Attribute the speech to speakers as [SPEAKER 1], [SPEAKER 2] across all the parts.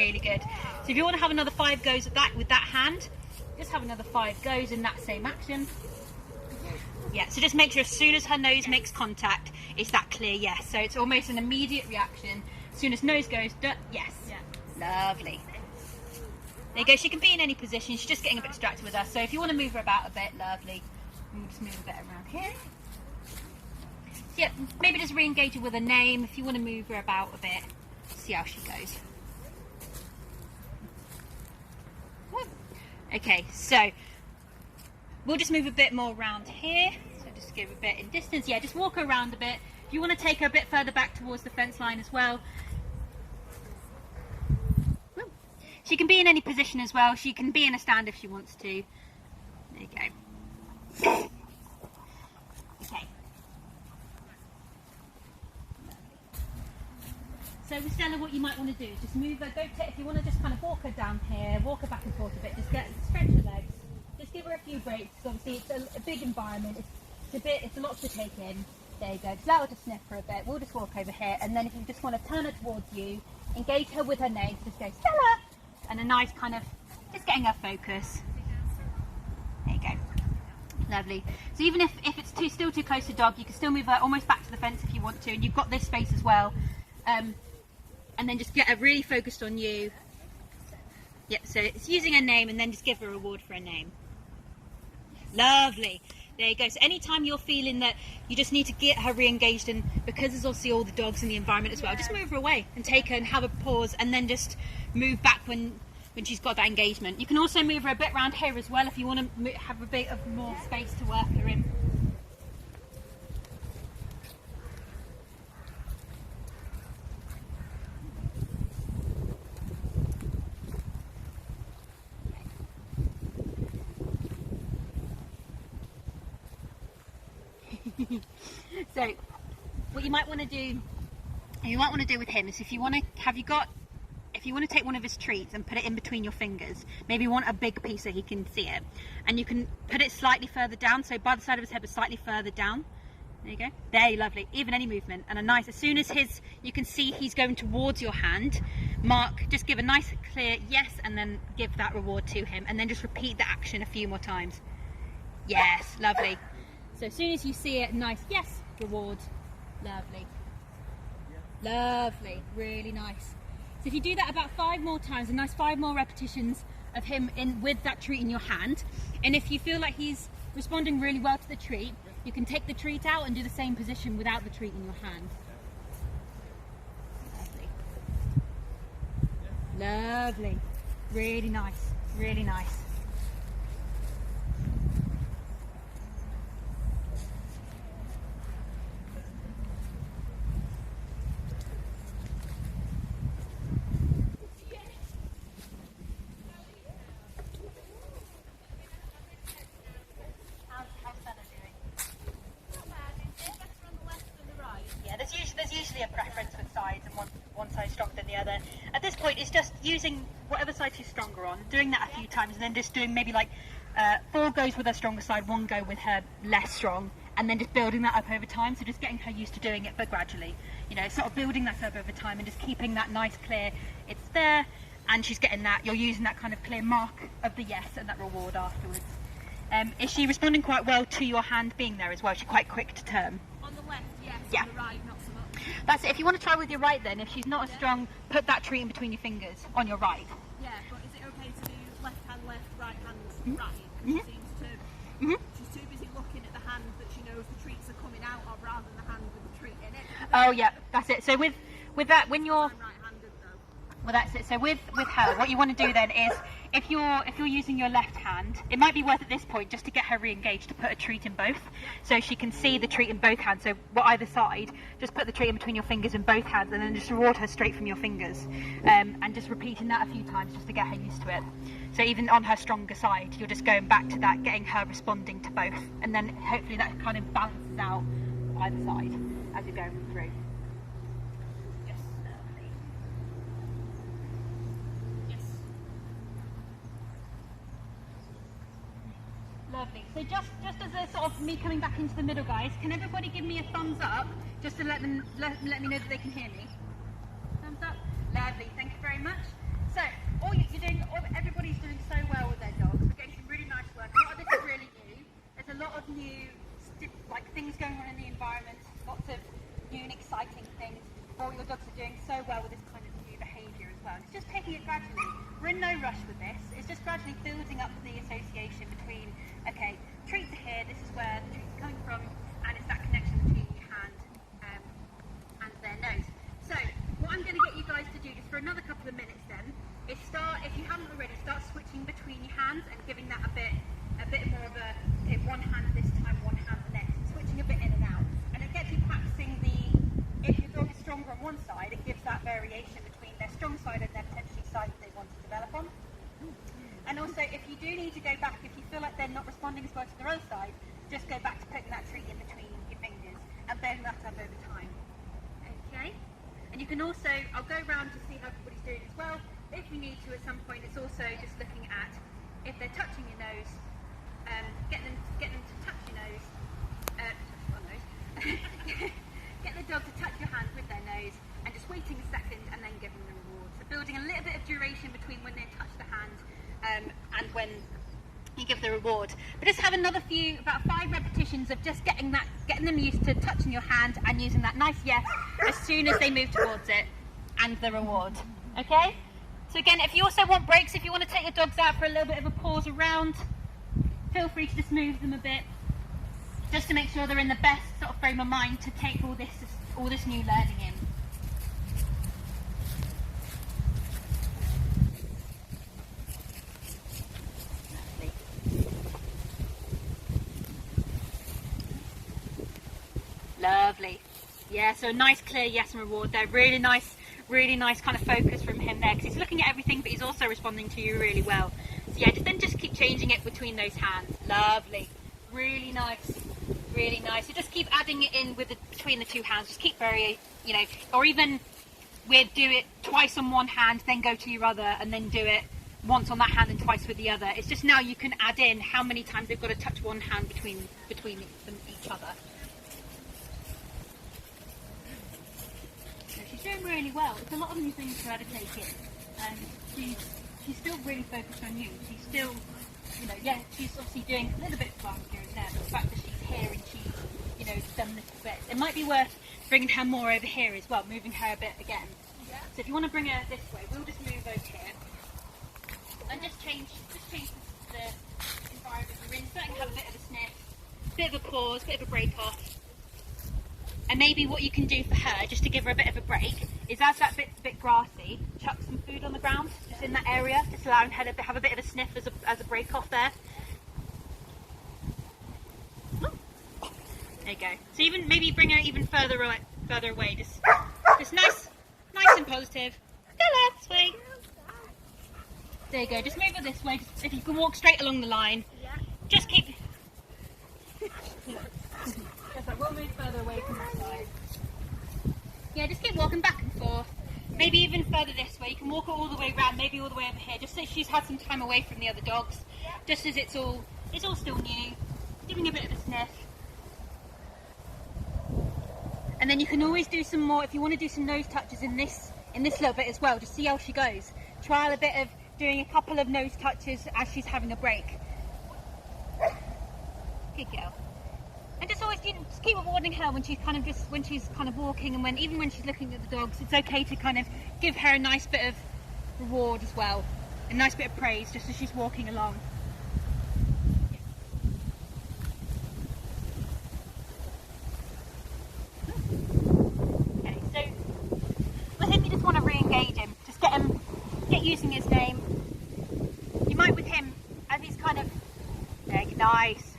[SPEAKER 1] really good. So if you want to have another 5 goes at that with that hand, just have another 5 goes in that same action. Yeah, so just make sure as soon as her nose makes contact, it's that clear yes. So it's almost an immediate reaction. As soon as nose goes, yes. Yeah. Lovely. There you go. She can be in any position. She's just getting a bit distracted with us. So if you want to move her about a bit, lovely. We'll just move a bit around here. Yeah, maybe just re-engage her with a name if you want to move her about a bit. See how she goes. Okay, so we'll just move a bit more around here. So just give a bit in distance. Yeah, just walk her around a bit. If you want to take her a bit further back towards the fence line as well. She can be in any position as well. She can be in a stand if she wants to. There you go. Okay. So with Stella, what you might want to do is just move her. If you want to just kind of walk her down here, walk her back and forth a bit. Just stretch her legs. Just give her a few breaks. Obviously, it's a big environment. It's a lot to take in. There you go. Just allow her to sniff for a bit. We'll just walk over here, and then if you just want to turn her towards you, engage her with her name. Just go Stella. And a nice kind of, just getting her focus. There you go. Lovely. So even if it's still too close to dog, you can still move her almost back to the fence if you want to, and you've got this space as well. And then just get her really focused on you. Yep, so it's using her name and then just give her a reward for her name. Lovely. There you go. So anytime you're feeling that you just need to get her re-engaged, and because there's obviously all the dogs in the environment as well, just move her away and take her and have a pause, and then just move back when she's got that engagement. You can also move her a bit around here as well if you want to have a bit of more space to work her in. So what you might want to do, with him is if you want to take one of his treats and put it in between your fingers, maybe you want a big piece so he can see it, and you can put it slightly further down, so by the side of his head but slightly further down. There you go. There, lovely. Even any movement, and a nice, as soon as you can see he's going towards your hand, just give a nice clear yes, and then give that reward to him, and then just repeat the action a few more times. Yes, lovely. So as soon as you see it, nice yes, reward. Lovely. Lovely. Really nice. So if you do that about 5 more times, a nice 5 more repetitions of him with that treat in your hand, and if you feel like he's responding really well to the treat, you can take the treat out and do the same position without the treat in your hand. Lovely. Lovely. Really nice. Really nice. There's usually a preference with sides, and one side's stronger than the other. At this point, it's just using whatever side she's stronger on, doing that a few times, and then just doing maybe like 4 goes with her stronger side, 1 go with her less strong, and then just building that up over time. So just getting her used to doing it, but gradually, sort of building that up over time, and just keeping that nice clear, it's there, and she's getting that, you're using that kind of clear mark of the yes and that reward afterwards. Is she responding quite well to your hand being there as well? Is she quite quick to turn?
[SPEAKER 2] On the left, yes.
[SPEAKER 1] Yeah.
[SPEAKER 2] On the right, not so much.
[SPEAKER 1] That's it. If you want to try with your right, then if she's not as strong, put that treat in between your fingers on your right.
[SPEAKER 2] Yeah, but is it okay to do left hand left, right hand right? Because she seems to, she's too busy looking at the hand that she knows the treats are coming out of, rather than the hand with the treat in it.
[SPEAKER 1] Oh yeah, that's it. So with that, when you're
[SPEAKER 2] right-handed though.
[SPEAKER 1] Well, that's it. So with her, what you want to do then is, if you're using your left hand, it might be worth at this point just to get her re-engaged to put a treat in both, so she can see the treat in both hands. So either side, just put the treat in between your fingers in both hands, and then just reward her straight from your fingers, and just repeating that a few times just to get her used to it. So even on her stronger side, you're just going back to that, getting her responding to both, and then hopefully that kind of balances out either side as you're going through. Lovely. So just as a sort of me coming back into the middle, guys, can everybody give me a thumbs up just to let me know that they can hear me? Thumbs up. Lovely. Thank you very much. So just taking it gradually. We're in no rush with this. It's just gradually building up the association between, okay, treats are here, this is where the treats are coming from, and it's that connection between your hand and their nose. So, what I'm going to get you guys to do just for another couple of minutes then, is start, if you haven't already, start switching between your hands and giving that a bit more of a, okay, one hand this time, one hand the next, switching a bit in and out. And it gets you practicing if your dog is stronger on one side, it gives that variation between their strong side and their potentially side that they want to develop on. And also, if you do need to go back, if you feel like they're not responding as well to their other side, just go back to putting that treat in between your fingers and building that up over time. Okay? And you can also, I'll go around to see how everybody's doing as well. If we need to at some point, it's also just looking at if they're touching your nose, get them to touch your nose, get the dog to touch your hand with their nose and just waiting a second and then giving them the reward. So building a little bit of duration between when they touch the hand and when you give the reward. But just have another few, about 5 repetitions of just getting them used to touching your hand and using that nice yes as soon as they move towards it and the reward. Okay? So again, if you also want breaks, if you want to take your dogs out for a little bit of a pause around, feel free to just move them a bit, just to make sure they're in the best sort of frame of mind to take all this new learning in. Lovely. Yeah, so a nice clear yes and reward there. Really nice kind of focus from him there, because he's looking at everything but he's also responding to you really well. So yeah, just keep changing it between those hands. Lovely. Really nice. Really nice. So just keep adding it in between the two hands. Just keep or even we'd do it twice on one hand, then go to your other, and then do it once on that hand and twice with the other. It's just now you can add in how many times they've got to touch one hand between them, each other. So she's doing really well. It's a lot of new things for her to take in. She's still really focused on you. She's still, she's obviously doing a little bit faster here and there, but the fact that she's here and she's, done little bits. It might be worth bringing her more over here as well, moving her a bit again. Yeah. So if you want to bring her this way, we'll just move over here and just change the environment we're in. Starting to have a bit of a sniff, bit of a pause, bit of a break off. And maybe what you can do for her, just to give her a bit of a break, is as that bit's a bit grassy, chuck some food on the ground, just in that area, just allowing her to have a bit of a sniff as a break off there. There you go. So maybe bring her even further away, just nice and positive. Go this way. There you go. Just move her this way. If you can walk straight along the line, just keep. We'll move further away from that side. Yeah, just keep walking back and forth. Maybe even further this way. You can walk all the way around, maybe all the way over here, just so she's had some time away from the other dogs. Just as it's all still new. Giving a bit of a sniff. And then you can always do some more, if you want to do some nose touches in this little bit as well, just see how she goes. Trial a bit of doing a couple of nose touches as she's having a break. Good girl. And just always just keep rewarding her when she's kind of walking, and even when she's looking at the dogs, it's okay to kind of give her a nice bit of reward as well, a nice bit of praise just as she's walking along. Okay, so with him you just want to re-engage him, just get using his name. You might with him as he's kind of nice.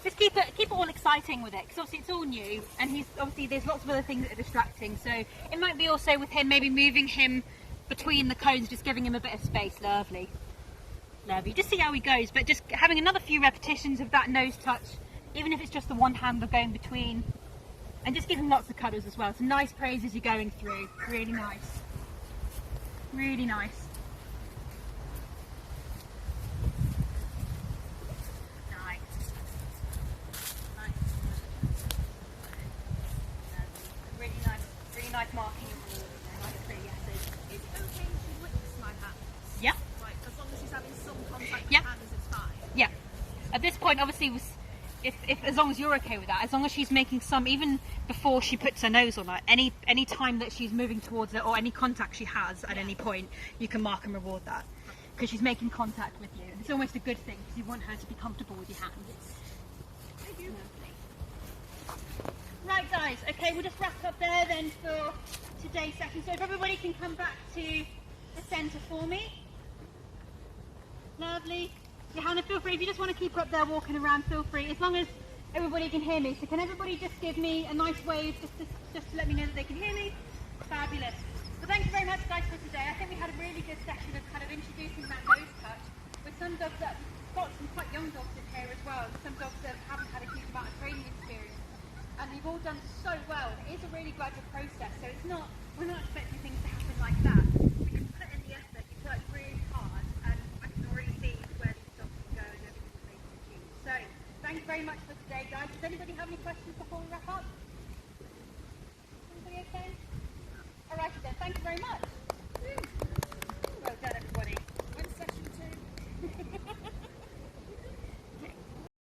[SPEAKER 1] Just keep it all exciting with it, because obviously it's all new, and there's lots of other things that are distracting. So it might be also with him, maybe moving him between the cones, just giving him a bit of space. Lovely. Just see how he goes, but just having another few repetitions of that nose touch, even if it's just the one hand we're going between, and just give him lots of cuddles as well. Some nice praise as you're going through. Really nice. Really nice. Nice marking and nice clear yeses.
[SPEAKER 2] Is it okay if she licks my hands?
[SPEAKER 1] Yeah.
[SPEAKER 2] Like, as long as she's having some contact with
[SPEAKER 1] yeah.
[SPEAKER 2] hands, it's fine?
[SPEAKER 1] Yeah. At this point, obviously, if as long as you're okay with that, as long as she's making some, even before she puts her nose on her, any time that she's moving towards it or any contact she has at any point, you can mark and reward that because she's making contact with you. And it's almost a good thing because you want her to be comfortable with your hands. Right guys, okay, we'll just wrap up there then for today's session. So if everybody can come back to the centre for me. Lovely. Yeah, Hannah, feel free, if you just want to keep her up there walking around, feel free, as long as everybody can hear me. So can everybody just give me a nice wave just to let me know that they can hear me? Fabulous. Well, thank you very much guys for today. I think we had a really good session of kind of introducing that nose touch with some dogs that, we've got some quite young dogs in here as well, some dogs that haven't had a huge amount of training experience. And you've all done so well. It is a really gradual process, so it's not, we're not expecting things to happen like that. But you've put in the effort, you've worked really hard, and I can already see where these dogs can go and everything that they can achieve. So, thank you very much for today, guys. Does anybody have any questions before we wrap up?